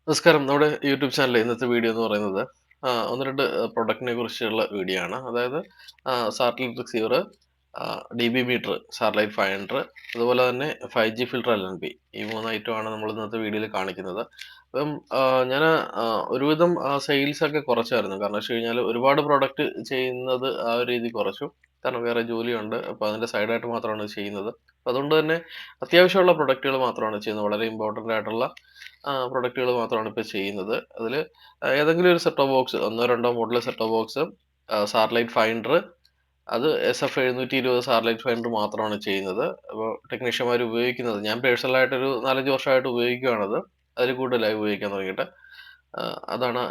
നമസ്കാരം. നമ്മുടെ യൂട്യൂബ് ചാനലിലെ ഇന്നത്തെ വീഡിയോ എന്ന് പറയുന്നത് 1, 2 പ്രൊഡക്റ്റിനെ കുറിച്ചുള്ള വീഡിയോ ആണ്. അതായത് satellite receiver, DB meter, satellite finder, അതുപോലെ തന്നെ 5G ഫിൽട്ടർ LNB. ഈ 3 ഐറ്റമാണ് നമ്മൾ ഇന്നത്തെ വീഡിയോയിൽ കാണിക്കുന്നത്. അപ്പം ഞാന് ഒരുവിധം സെയിൽസ് ഒക്കെ കുറച്ചായിരുന്നു. കാരണം വെച്ച് കഴിഞ്ഞാൽ ഒരുപാട് പ്രൊഡക്റ്റ് ചെയ്യുന്നത് ആ ഒരു രീതി കുറച്ചു. കാരണം വേറെ ജോലിയുണ്ട്. അപ്പോൾ അതിൻ്റെ സൈഡായിട്ട് മാത്രമാണ് ഇത് ചെയ്യുന്നത്. അപ്പോൾ അതുകൊണ്ട് തന്നെ അത്യാവശ്യമുള്ള പ്രൊഡക്റ്റുകൾ മാത്രമാണ് ചെയ്യുന്നത്. വളരെ ഇമ്പോർട്ടൻ്റ് ആയിട്ടുള്ള പ്രൊഡക്റ്റുകൾ മാത്രമാണ് ഇപ്പോൾ ചെയ്യുന്നത്. അതിൽ ഏതെങ്കിലും ഒരു സെറ്റ് ടോപ്പ് ബോക്സ്, ഒന്നോ രണ്ടോ model set top box, satellite finder, അത് SF720 സാറ്റലൈറ്റ് ഫൈൻഡർ മാത്രമാണ് ചെയ്യുന്നത്. അപ്പോൾ ടെക്നീഷ്യന്മാർ ഉപയോഗിക്കുന്നത്, ഞാൻ പേഴ്സണലായിട്ടൊരു 4-5 വർഷമായിട്ട് ഉപയോഗിക്കുകയാണത്. അതിൽ കൂടുതലായി ഉപയോഗിക്കാൻ തുടങ്ങിയിട്ട്. അതാണ്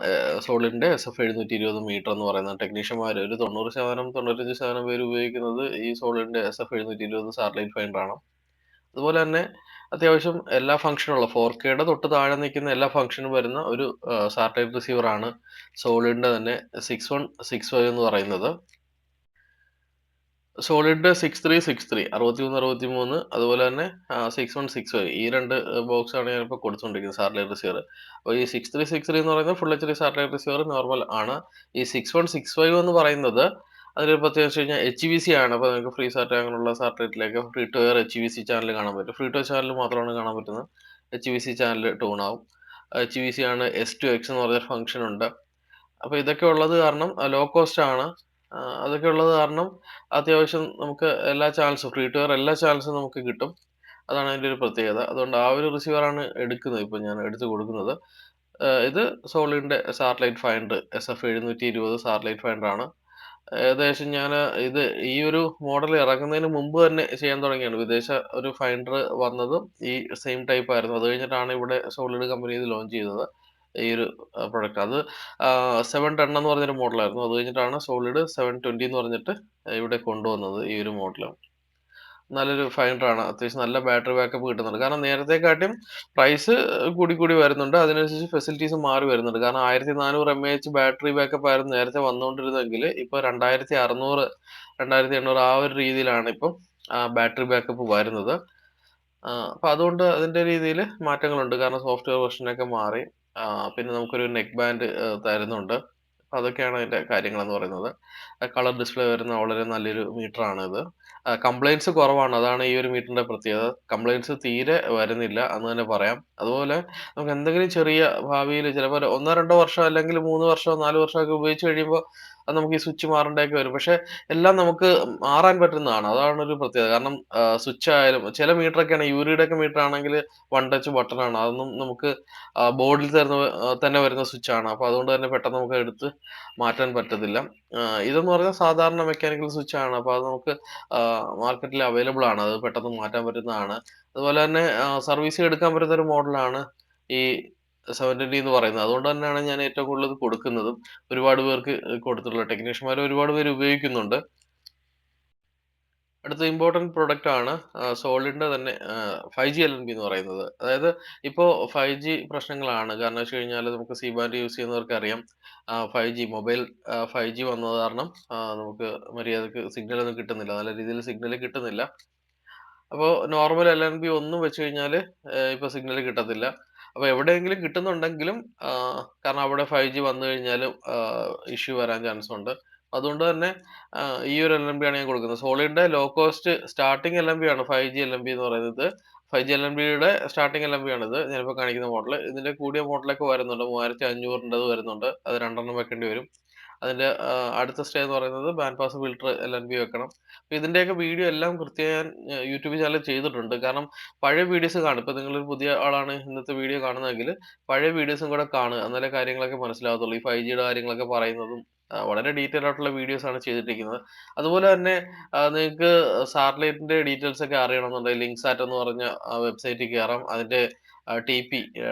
സോളിഡിൻ്റെ SF720 മീറ്റർ എന്ന് പറയുന്നത്. ടെക്നീഷ്യന്മാർ ഒരു 90%, 95% പേര് ഉപയോഗിക്കുന്നത് ഈ സോളിഡിൻ്റെ SF720 സാറ്റലൈറ്റ് ഫൈൻഡറാണ്. അതുപോലെ തന്നെ അത്യാവശ്യം എല്ലാ ഫംഗ്ഷനുള്ള 4Kയുടെ തൊട്ട് താഴെ നിൽക്കുന്ന എല്ലാ ഫംഗ്ഷനും വരുന്ന ഒരു സാറ്റലൈറ്റ് റിസീവറാണ് സോളിഡിൻ്റെ തന്നെ 6165 എന്ന് പറയുന്നത്. സോളിഡ് 6363, 6363, അതുപോലെ തന്നെ 6165, ഈ 2 ബോക്സാണ് ഞാനിപ്പോൾ കൊടുത്തുകൊണ്ടിരിക്കുന്നത് സാറ്റലൈറ്റ് റിസീവർ. അപ്പോൾ ഈ 6363 എന്ന് പറയുന്നത് full HD satellite receiver normal ആണ്. ഈ 6165 എന്ന് പറയുന്നത് അതിലൊരു പ്രത്യേകത വെച്ച് കഴിഞ്ഞാൽ HVC ആണ്. അപ്പോൾ നിങ്ങൾക്ക് ഫ്രീ സാറ്റ് അങ്ങനെയുള്ള സാറ്റലൈറ്റിലേക്ക് free to air HVC channel കാണാൻ പറ്റും. ഫ്രീ ടു എയർ ചാനൽ മാത്രമാണ് കാണാൻ പറ്റുന്നത്. HVC ചാനൽ ടൂൺ ആവും. HVC ആണ്. S2X എന്ന് പറഞ്ഞ ഫംഗ്ഷൻ ഉണ്ട്. അപ്പോൾ ഇതൊക്കെ ഉള്ളത് കാരണം ലോ കോസ്റ്റ് ആണ്. അതൊക്കെ ഉള്ളത് കാരണം അത്യാവശ്യം നമുക്ക് എല്ലാ ചാനൽസും, ഫ്രീ ടു എയർ എല്ലാ ചാനൽസും നമുക്ക് കിട്ടും. അതാണ് അതിൻ്റെ ഒരു പ്രത്യേകത. അതുകൊണ്ട് ആ ഒരു റിസീവറാണ് എടുക്കുന്നത്, ഇപ്പോൾ ഞാൻ എടുത്ത് കൊടുക്കുന്നത്. ഇത് സോളിഡിൻ്റെ സാറ്റലൈറ്റ് ഫൈൻഡർ, SF720 സാറ്റലൈറ്റ് ഫൈൻഡറാണ്. ഏകദേശം ഞാന് ഇത് ഈ ഒരു മോഡൽ ഇറങ്ങുന്നതിന് മുമ്പ് തന്നെ ചെയ്യാൻ തുടങ്ങിയാണ്. വിദേശ ഒരു ഫൈൻഡർ വന്നതും ഈ സെയിം ടൈപ്പ് ആയിരുന്നു. അത് കഴിഞ്ഞിട്ടാണ് ഇവിടെ സോളിഡ് കമ്പനി ഇത് ലോഞ്ച് ചെയ്തത്. ഈ ഒരു പ്രൊഡക്റ്റ്. അത് 710 എന്ന് പറഞ്ഞൊരു മോഡലായിരുന്നു. അത് കഴിഞ്ഞിട്ടാണ് സോളിഡ് 720 എന്ന് പറഞ്ഞിട്ട് ഇവിടെ കൊണ്ടുവന്നത് ഈ ഒരു മോഡല്. നല്ലൊരു ഫൈൻഡറാണ്. അത്യാവശ്യം നല്ല ബാറ്ററി ബാക്കപ്പ് കിട്ടുന്നുണ്ട്. കാരണം നേരത്തെക്കാട്ടിയും പ്രൈസ് കൂടി വരുന്നുണ്ട്. അതിനനുസരിച്ച് ഫെസിലിറ്റീസും മാറി വരുന്നുണ്ട്. കാരണം 1400 mAh ബാറ്ററി ബാക്കപ്പ് ആയിരുന്നു നേരത്തെ വന്നുകൊണ്ടിരുന്നതെങ്കിൽ ഇപ്പോൾ 2600, 2800 ആ ഒരു രീതിയിലാണ് ഇപ്പം ബാറ്ററി ബാക്കപ്പ് വരുന്നത്. അപ്പോൾ അതുകൊണ്ട് അതിൻ്റെ രീതിയിൽ മാറ്റങ്ങളുണ്ട്. കാരണം സോഫ്റ്റ്വെയർ വെർഷനൊക്കെ മാറി. പിന്നെ നമുക്കൊരു നെക്ക് ബാൻഡ് തരുന്നുണ്ട്. അതൊക്കെയാണ് അതിൻ്റെ കാര്യങ്ങളെന്ന് പറയുന്നത്. കളർ ഡിസ്പ്ലേ വരുന്ന വളരെ നല്ലൊരു മീറ്ററാണിത്. കംപ്ലയിൻറ്റ്സ് കുറവാണ്. അതാണ് ഈ ഒരു മീറ്ററിൻ്റെ പ്രത്യേകത. കംപ്ലയിൻറ്റ്സ് തീരെ വരുന്നില്ല എന്ന് തന്നെ പറയാം. അതുപോലെ നമുക്ക് എന്തെങ്കിലും ചെറിയ ഭാവിയിൽ ചിലപ്പോൾ 1, 2 വർഷം അല്ലെങ്കിൽ 3 വർഷമോ 4 വർഷമൊക്കെ ഉപയോഗിച്ച് കഴിയുമ്പോൾ അത് നമുക്ക് ഈ സ്വിച്ച് മാറേണ്ടതൊക്കെ വരും. പക്ഷേ എല്ലാം നമുക്ക് മാറാൻ പറ്റുന്നതാണ്. അതാണൊരു പ്രത്യേകത. കാരണം സ്വിച്ച് ആയാലും ചില മീറ്ററൊക്കെയാണ്, യൂറിയുടെ മീറ്റർ ആണെങ്കിൽ വൺ ടച്ച് ബട്ടണാണ്. അതൊന്നും നമുക്ക് ബോർഡിൽ തന്നെ വരുന്ന സ്വിച്ചാണ്. അപ്പോൾ അതുകൊണ്ട് തന്നെ പെട്ടെന്ന് നമുക്ക് എടുത്ത് മാറ്റാൻ പറ്റത്തില്ല. ഇതെന്ന് പറഞ്ഞാൽ സാധാരണ മെക്കാനിക്കൽ സ്വിച്ചാണ്. അപ്പോൾ അത് നമുക്ക് മാർക്കറ്റിൽ അവൈലബിൾ ആണ്. അത് പെട്ടെന്ന് മാറ്റാൻ പറ്റുന്നതാണ്. അതുപോലെ തന്നെ സർവീസ് എടുക്കാൻ പറ്റുന്ന ഒരു മോഡലാണ് ഈ 720 എന്ന് പറയുന്നത്. അതുകൊണ്ട് തന്നെയാണ് ഞാൻ ഏറ്റവും കൂടുതൽ ഇത് കൊടുക്കുന്നതും. ഒരുപാട് പേർക്ക് കൊടുത്തിട്ടുള്ളത്. ടെക്നീഷ്യന്മാർ ഒരുപാട് പേര് ഉപയോഗിക്കുന്നുണ്ട്. അടുത്ത ഇമ്പോർട്ടന്റ് പ്രൊഡക്റ്റ് ആണ് സോളിഡിന്റെ തന്നെ 5G LNB എന്ന് പറയുന്നത്. അതായത് ഇപ്പോൾ 5G പ്രശ്നങ്ങളാണ്. കാരണം വെച്ച് കഴിഞ്ഞാൽ നമുക്ക് സി ബാൻഡ് യൂസ് ചെയ്യുന്നവർക്ക് അറിയാം. 5G മൊബൈൽ 5G വന്നത് കാരണം നമുക്ക് മര്യാദക്ക് സിഗ്നൽ ഒന്നും കിട്ടുന്നില്ല. നല്ല രീതിയിൽ സിഗ്നൽ കിട്ടുന്നില്ല. അപ്പോൾ നോർമൽ LNB ഒന്നും വെച്ച് കഴിഞ്ഞാൽ ഇപ്പോൾ സിഗ്നൽ കിട്ടത്തില്ല. അപ്പോൾ എവിടെയെങ്കിലും കിട്ടുന്നുണ്ടെങ്കിലും കാരണം അവിടെ 5G വന്നു കഴിഞ്ഞാലും ഇഷ്യൂ വരാൻ ചാൻസ് ഉണ്ട്. അതുകൊണ്ട് തന്നെ ഈ ഒരു LNB ആണ് ഞാൻ കൊടുക്കുന്നത്. സോളിഡിന്റെ ലോ കോസ്റ്റ് സ്റ്റാർട്ടിംഗ് LNB ആണ് 5G LNB എന്ന് പറയുന്നത്. 5G LNBയുടെ സ്റ്റാർട്ടിംഗ് LNB ആണിത്. ഞാനിപ്പോൾ കാണിക്കുന്ന മോഡൽ. ഇതിന്റെ കൂടിയ മോഡലൊക്കെ വരുന്നുണ്ട്. 3500ൻ്റെത് വരുന്നുണ്ട്. അത് 2 വെക്കേണ്ടി വരും. അതിന്റെ അടുത്ത സ്റ്റേ എന്ന് പറയുന്നത് ബാൻഡ് പാസ് ഫിൽട്ടർ LNB വെക്കണം. അപ്പോൾ ഇതിന്റെയൊക്കെ വീഡിയോ എല്ലാം കൃത്യമായി ഞാൻ യൂട്യൂബ് ചാനലിൽ ചെയ്തിട്ടുണ്ട്. കാരണം പഴയ വീഡിയോസ് കാണും. ഇപ്പോൾ നിങ്ങളൊരു പുതിയ ആളാണ് ഇന്നത്തെ വീഡിയോ കാണുന്നതെങ്കിൽ പഴയ വീഡിയോസും കൂടെ കാണുക. എന്നാലേ കാര്യങ്ങളൊക്കെ മനസ്സിലാവത്തുള്ളൂ. ഈ 5Gയുടെ കാര്യങ്ങളൊക്കെ പറയുന്നതും വളരെ ഡീറ്റെയിൽ ആയിട്ടുള്ള വീഡിയോസ് ആണ് ചെയ്തിട്ടിരിക്കുന്നത്. അതുപോലെ തന്നെ നിങ്ങൾക്ക് സാറ്റലൈറ്റിന്റെ ഡീറ്റെയിൽസ് ഒക്കെ അറിയണമെന്നുണ്ടെങ്കിൽ ലിങ്ക്സാറ്റ് എന്ന് പറഞ്ഞ വെബ്സൈറ്റിൽ കയറാം. അതിന്റെ TP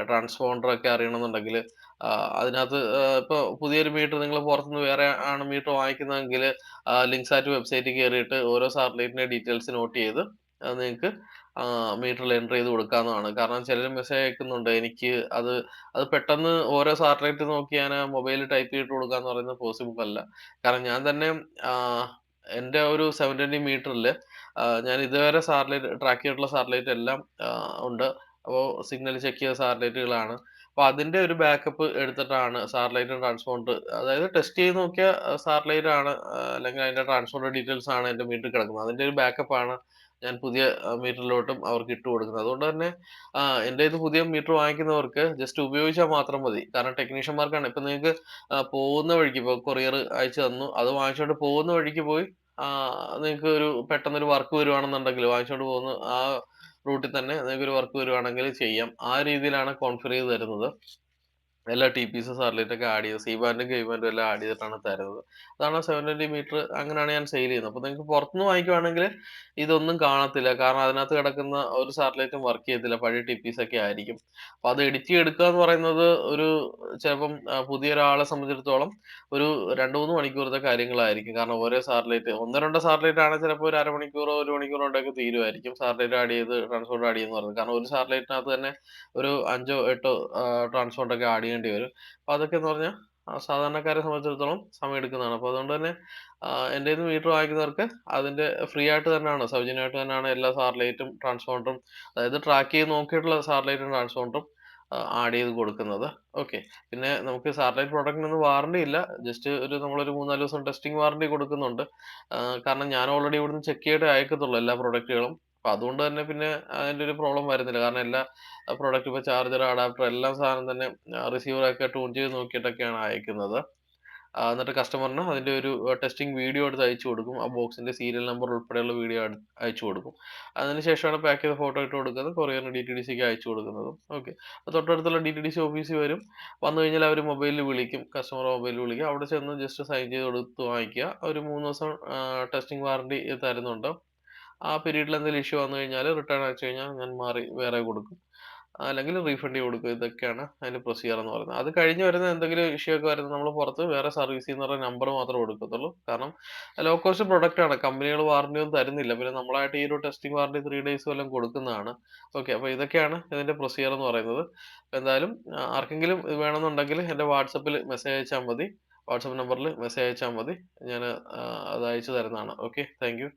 ട്രാൻസ്പോണ്ടർ ഒക്കെ അറിയണമെന്നുണ്ടെങ്കിൽ അതിനകത്ത് ഇപ്പോൾ പുതിയൊരു മീറ്റർ നിങ്ങൾ പുറത്തുനിന്ന് വേറെ ആണ് മീറ്റർ വാങ്ങിക്കുന്നതെങ്കിൽ ലിങ്ക്സാറ്റ് വെബ്സൈറ്റിൽ കയറിയിട്ട് ഓരോ സാറ്റലൈറ്റിന്റെ ഡീറ്റെയിൽസ് നോട്ട് ചെയ്ത് നിങ്ങൾക്ക് മീറ്ററിൽ എൻ്റർ ചെയ്ത് കൊടുക്കാവുന്നതാണ്. കാരണം ചിലർ മെസ്സേജ് അയക്കുന്നുണ്ട്. എനിക്ക് അത് അത് പെട്ടെന്ന് ഓരോ സാറ്റലൈറ്റ് നോക്കി ഞാൻ മൊബൈലിൽ ടൈപ്പ് ചെയ്തിട്ട് കൊടുക്കാന്ന് പറയുന്നത് പോസിബിൾ അല്ല. കാരണം ഞാൻ തന്നെ എൻ്റെ ഒരു 720 മീറ്ററിൽ ഞാൻ ഇതുവരെ സാറ്റലൈറ്റ് ട്രാക്ക് ചെയ്തിട്ടുള്ള സാറ്റലൈറ്റ് എല്ലാം ഉണ്ട്. അപ്പോൾ സിഗ്നൽ ചെക്ക് ചെയ്ത സാറ്റലൈറ്റുകളാണ്. അപ്പൊ അതിന്റെ ഒരു ബാക്കപ്പ് എടുത്തിട്ടാണ് സാറ്റലൈറ്റും ട്രാൻസ്പോണ്ടർ, അതായത് ടെസ്റ്റ് ചെയ്ത് നോക്കിയ സാറ്റലൈറ്റ് ആണ്, അല്ലെങ്കിൽ അതിന്റെ ട്രാൻസ്പോണ്ടർ ഡീറ്റെയിൽസ് ആണ് എന്റെ മീറ്ററിൽ കിടക്കുന്നത്. അതിന്റെ ഒരു ബാക്കപ്പ് ആണ് ഞാൻ പുതിയ മീറ്ററിലോട്ടും അവർക്ക് ഇട്ട് കൊടുക്കുന്നത്. അതുകൊണ്ട് തന്നെ എന്റെ ഇത് പുതിയ മീറ്റർ വാങ്ങിക്കുന്നവർക്ക് ജസ്റ്റ് ഉപയോഗിച്ചാൽ മാത്രം മതി. കാരണം ടെക്നീഷ്യന്മാർക്കാണ് ഇപ്പൊ നിങ്ങൾക്ക് പോകുന്ന വഴിക്ക് ഇപ്പൊ കൊറിയർ അയച്ചു തന്നു, അത് വാങ്ങിച്ചുകൊണ്ട് പോകുന്ന വഴിക്ക് പോയി നിങ്ങൾക്ക് ഒരു പെട്ടെന്നൊരു വർക്ക് വരുവാണെന്നുണ്ടെങ്കിൽ വാങ്ങിച്ചുകൊണ്ട് പോകുന്ന ആ റൂട്ടിൽ തന്നെ നിങ്ങൾക്ക് ഒരു വർക്ക് വരുവാണെങ്കിൽ ചെയ്യാം. ആ രീതിയിലാണ് കോൺഫിഗർ ചെയ്ത് തരുന്നത്. എല്ലാ ടി-പീസും സാറ്റലൈറ്റൊക്കെ ആഡ് ചെയ്ത് സി ബാൻഡും കെ ബാൻഡും എല്ലാം ആഡ് ചെയ്തിട്ടാണ് തരുന്നത്. അതാണ് 720 മീറ്റർ, അങ്ങനെയാണ് ഞാൻ സെയിൽ ചെയ്യുന്നത്. അപ്പൊ നിങ്ങൾക്ക് പുറത്തുനിന്ന് വാങ്ങിക്കുവാണെങ്കിൽ ഇതൊന്നും കാണത്തില്ല. കാരണം അതിനകത്ത് കിടക്കുന്ന ഒരു സാറ്റലൈറ്റും വർക്ക് ചെയ്യത്തില്ല. പഴയ ടി-പീസ് ഒക്കെ ആയിരിക്കും. അപ്പൊ അത് എഡിറ്റ് ചെയ്തെടുക്കുക എന്ന് പറയുന്നത് ഒരു ചിലപ്പം പുതിയൊരാളെ സംബന്ധിച്ചിടത്തോളം ഒരു 2, 3 മണിക്കൂറത്തെ കാര്യങ്ങളായിരിക്കും. കാരണം ഓരോ സാറ്റലൈറ്റ് 1, 2 സാറ്റലൈറ്റ് ആണെങ്കിൽ ചിലപ്പോൾ ഒരു അരമണിക്കൂറോ 1 മണിക്കൂറോ കൊണ്ടൊക്കെ തീരുമായിരിക്കും. സാറ്റലൈറ്റ് ആഡ് ചെയ്ത് ട്രാൻസ്പോണ്ടർ ആഡ് ചെയ്യുന്നത് പറയുന്നത്. കാരണം ഒരു സാറ്റലൈറ്റിനകത്ത് തന്നെ ഒരു 5ഓ 8ഓ ട്രാൻസ്പോണ്ടർ ഒക്കെ ആഡ് ചെയ്യേണ്ടി വരും. അപ്പൊ അതൊക്കെന്ന് പറഞ്ഞാൽ സാധാരണക്കാരെ സംബന്ധിച്ചിടത്തോളം സമയമെടുക്കുന്നതാണ്. അപ്പൊ അതുകൊണ്ട് തന്നെ എന്റെ കയ്യിന്ന് മീറ്റർ വാങ്ങിക്കുന്നവർക്ക് അതിന്റെ ഫ്രീ ആയിട്ട് തന്നെയാണ്, സൗജന്യമായിട്ട് തന്നെയാണ് എല്ലാ സാറ്റലൈറ്റും ട്രാൻസ്പോണ്ടറും, അതായത് ട്രാക്ക് ചെയ്ത് നോക്കിയിട്ടുള്ള സാറ്റലൈറ്റും ട്രാൻസ്പോണ്ടറും ആഡ് ചെയ്ത് കൊടുക്കുന്നത്. ഓക്കെ. പിന്നെ നമുക്ക് സാറ്റലൈറ്റ് പ്രൊഡക്റ്റിനൊന്നും വാറണ്ടി ഇല്ല. ജസ്റ്റ് നമ്മളൊരു 3, 4 ദിവസം ടെസ്റ്റിംഗ് വാറണ്ടി കൊടുക്കുന്നുണ്ട്. കാരണം ഞാൻ ഓൾറെഡി ഇവിടുന്ന് ചെക്ക് ചെയ്തിട്ടേ അയക്കത്തുള്ളൂ എല്ലാ പ്രൊഡക്റ്റുകളും. അപ്പൊ അതുകൊണ്ട് തന്നെ പിന്നെ അതിന്റെ ഒരു പ്രോബ്ലം വരുന്നില്ല. കാരണം എല്ലാ പ്രൊഡക്റ്റ് ഇപ്പൊ ചാർജർ, അഡാപ്റ്റർ എല്ലാം സാധനം തന്നെ റിസീവർ ഒക്കെ ട്യൂൺ ചെയ്ത് നോക്കിയിട്ടൊക്കെയാണ് അയക്കുന്നത്. എന്നിട്ട് കസ്റ്റമറിന് അതിന്റെ ഒരു ടെസ്റ്റിംഗ് വീഡിയോ എടുത്ത് അയച്ചു കൊടുക്കും. ആ ബോക്സിന്റെ സീരിയൽ നമ്പർ ഉൾപ്പെടെയുള്ള വീഡിയോ അയച്ചു കൊടുക്കും. അതിനുശേഷമാണ് പാക്ക് ചെയ്ത ഫോട്ടോ ഇട്ട് കൊടുക്കുന്നത്. കൊറിയറിന് DTDCക്ക് അയച്ചു കൊടുക്കുന്നതും. ഓക്കെ. തൊട്ടടുത്തുള്ള DTDC ഓഫീസിൽ വരും. വന്നു കഴിഞ്ഞാൽ അവർ മൊബൈലിൽ വിളിക്കും. കസ്റ്റമർ മൊബൈലിൽ വിളിക്കും. അവിടെ ചെന്ന് ജസ്റ്റ് സൈൻ ചെയ്ത് കൊടുത്ത് വാങ്ങിക്കുക. ഒരു 3 ദിവസം ടെസ്റ്റിംഗ് വാറണ്ടി തരുന്നുണ്ട്. ആ പീരീഡിൽ എന്തെങ്കിലും ഇഷ്യൂ വന്നു കഴിഞ്ഞാൽ റിട്ടേൺ അയച്ചു കഴിഞ്ഞാൽ ഞാൻ മാറി വേറെ കൊടുക്കും. അല്ലെങ്കിൽ റീഫണ്ട് ചെയ്ത് കൊടുക്കും. ഇതൊക്കെയാണ് അതിന്റെ പ്രൊസീജിയർ എന്ന് പറയുന്നത്. അത് കഴിഞ്ഞ് വരുന്ന എന്തെങ്കിലും ഇഷ്യൂ ഒക്കെ വരുന്നത് നമ്മൾ പുറത്ത് വേറെ സർവീസ് എന്ന് പറഞ്ഞ നമ്പർ മാത്രമേ കൊടുക്കത്തുള്ളൂ. കാരണം ലോ കോസ്റ്റ് പ്രൊഡക്റ്റ് ആണ്. കമ്പനികൾ വാറണ്ടി ഒന്നും തരുന്നില്ല. പിന്നെ നമ്മളായിട്ട് ഈ ഒരു ടെസ്റ്റിംഗ് വാറണ്ടി 3 ഡേയ്സ് വല്ലതും കൊടുക്കുന്നതാണ്. ഓക്കെ. അപ്പൊ ഇതൊക്കെയാണ് ഇതിന്റെ പ്രൊസീജിയർ എന്ന് പറയുന്നത്. എന്തായാലും ആർക്കെങ്കിലും ഇത് വേണമെന്നുണ്ടെങ്കിൽ എന്റെ വാട്സാപ്പിൽ മെസ്സേജ് അയച്ചാൽ മതി. വാട്സാപ്പ് നമ്പറിൽ മെസ്സേജ് അയച്ചാൽ മതി. ഞാൻ അത് അയച്ചു തരുന്നതാണ്. ഓക്കെ. Thank you.